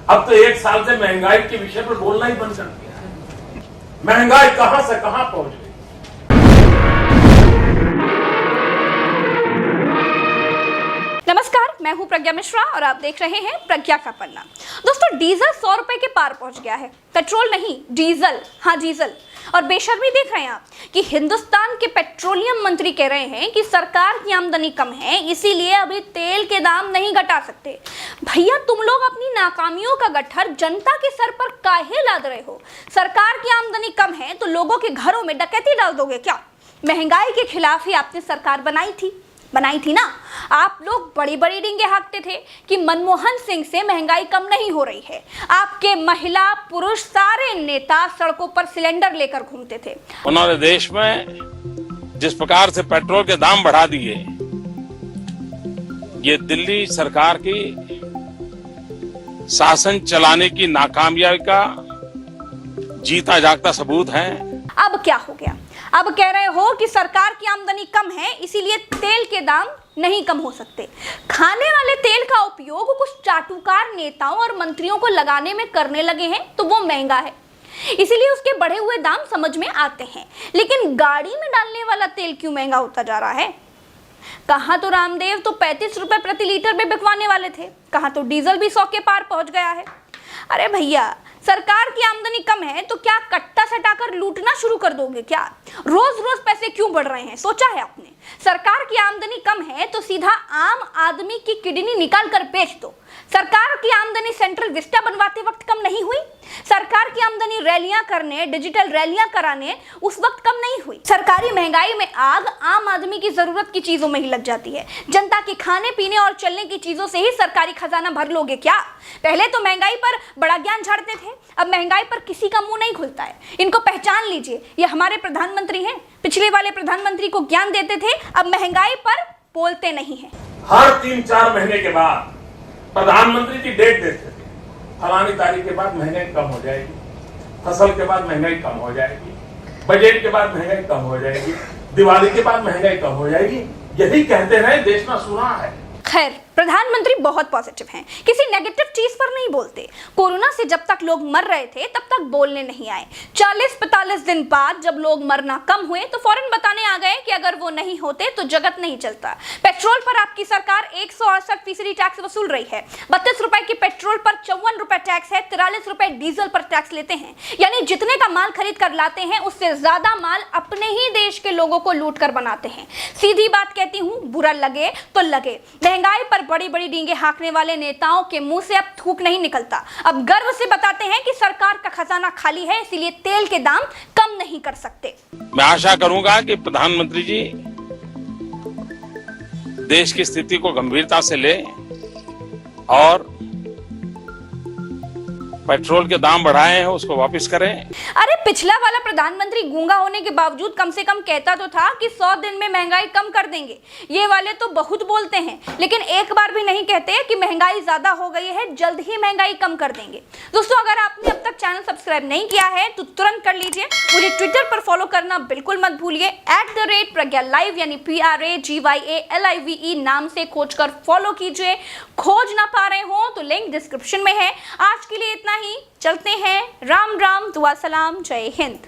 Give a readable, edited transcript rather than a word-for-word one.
अब तो एक साल से महंगाई के विषय पर बोलना ही बंद कर दिया है। महंगाई कहां से कहां पहुंच गई। नमस्कार, मैं हूं प्रज्ञा मिश्रा और आप देख रहे हैं प्रज्ञा का पन्ना। दोस्तों, डीजल 100 रुपए के पार पहुंच गया है। पेट्रोल नहीं, डीजल। हाँ, डीजल। और बेशर्मी देख रहे हैं आप कि हिंदुस्तान के पेट्रोलियम मंत्री कह रहे हैं कि सरकार की आमदनी कम है, इसीलिए अभी तेल के दाम नहीं घटा सकते। भैया, तुम लोग अपनी नाकामियों का गट्ठर जनता के सर पर काहे लाद रहे हो? सरकार की आमदनी कम है तो लोगों के घरों में डकैती डाल दोगे क्या? महंगाई के खिलाफ ही आपने सरकार बनाई थी ना। आप लोग बड़ी बड़ी डींगे हाँकते थे कि मनमोहन सिंह से महंगाई कम नहीं हो रही है। आपके महिला पुरुष सारे नेता सड़कों पर सिलेंडर लेकर घूमते थे। उन्होंने देश में जिस प्रकार से पेट्रोल के दाम बढ़ा दिए, ये दिल्ली सरकार की शासन चलाने की नाकामयाबी का जीता जागता सबूत है। अब क्या हो गया? अब कह रहे हो कि सरकार की आमदनी कम है, इसीलिए तेल के दाम नहीं कम हो सकते। खाने वाले तेल का उपयोग कुछ चाटुकार नेताओं और मंत्रियों को लगाने में करने लगे हैं तो वो महंगा है, इसीलिए उसके बढ़े हुए दाम समझ में आते हैं। लेकिन गाड़ी में डालने वाला तेल क्यों महंगा होता जा रहा है? कहाँ तो रामदेव तो 35 रुपए प्रति लीटर में बिकवाने वाले थे, कहाँ तो डीजल भी 100 के पार पहुंच गया है। अरे भैया, सरकार की आमदनी कम है तो क्या कट्टा सटाकर लूटना शुरू कर दोगे क्या? रोज रोज पैसे क्यों बढ़ रहे हैं, सोचा है आपने? सरकार की आमदनी कम है तो सीधा आम आदमी की किडनी निकाल कर बेच दो। सरकार की आमदनी सेंट्रल विस्टा बनवाते वक्त कम नहीं हुई? सरकार की आमदनी रैलियां करने, डिजिटल रैलियां कराने उस वक्त कम नहीं हुई? सरकारी महंगाई में आग आम आदमी की जरूरत की चीजों में ही लग जाती है। जनता के खाने पीने और चलने की चीजों से ही सरकारी खजाना भर लोगे क्या? पहले तो महंगाई पर बड़ा ज्ञान झाड़ते थे, अब महंगाई पर किसी का मुंह नहीं खुलता है। इनको पहचान लीजिए, ये हमारे प्रधानमंत्री हैं। पिछले वाले प्रधानमंत्री को ज्ञान देते थे, अब महंगाई पर बोलते नहीं है। हर 3-4 महीने के बाद प्रधानमंत्री की डेट देते थे, फलानी तारीख के बाद महंगाई कम हो जाएगी, फसल के बाद महंगाई कम हो जाएगी, बजट के बाद महंगाई कम हो जाएगी, दिवाली के बाद महंगाई कम हो जाएगी। यही कहते रहे, देश में सुना है। खैर, प्रधानमंत्री बहुत पॉजिटिव हैं, किसी नेगेटिव चीज पर नहीं बोलते। कोरोना से जब तक लोग मर रहे थे तब तक बोलने नहीं आए। 40-45 दिन बाद जब लोग मरना कम हुए तो फौरन बताने आ गए कि अगर वो नहीं होते तो जगत नहीं चलता। पेट्रोल पर आपकी सरकार 168% टैक्स वसूल रही है। 32 रुपए की पेट्रोल पर 54 रुपए टैक्स है, 43 रुपए डीजल पर टैक्स लेते हैं। यानी जितने का माल खरीद कर लाते हैं उससे ज्यादा माल अपने ही देश के लोगों को लूट कर बनाते हैं। सीधी बात कहती हूँ, बुरा लगे तो लगे, महंगाई पर बड़ी बड़ी डींगे हाँकने वाले नेताओं के मुंह से अब थूक नहीं निकलता। अब गर्व से बताते हैं कि सरकार का खजाना खाली है, इसीलिए तेल के दाम कम नहीं कर सकते। मैं आशा करूंगा कि प्रधानमंत्री जी देश की स्थिति को गंभीरता से ले और पेट्रोल के दाम बढ़ाए हैं उसको वापस करें। अरे, पिछला वाला प्रधानमंत्री गूंगा होने के बावजूद कम से कम कहता तो था कि 100 दिन में महंगाई कम कर देंगे। ये वाले तो बहुत बोलते हैं, लेकिन एक बार भी नहीं कहते कि महंगाई ज्यादा हो गई है, जल्द ही महंगाई कम कर देंगे। दोस्तों, अगर आपने अब तक चैनल सब्सक्राइब नहीं किया है तो तुरंत कर लीजिए। मुझे ट्विटर पर फॉलो करना बिल्कुल मत भूलिए। @प्रज्ञा लाइव यानी PRAGYALIVE नाम से खोज कर फॉलो कीजिए। खोज ना पा रहे हो तो लिंक डिस्क्रिप्शन में है। आज के लिए इतना ही, चलते हैं। राम राम, दुआ सलाम, जय हिंद।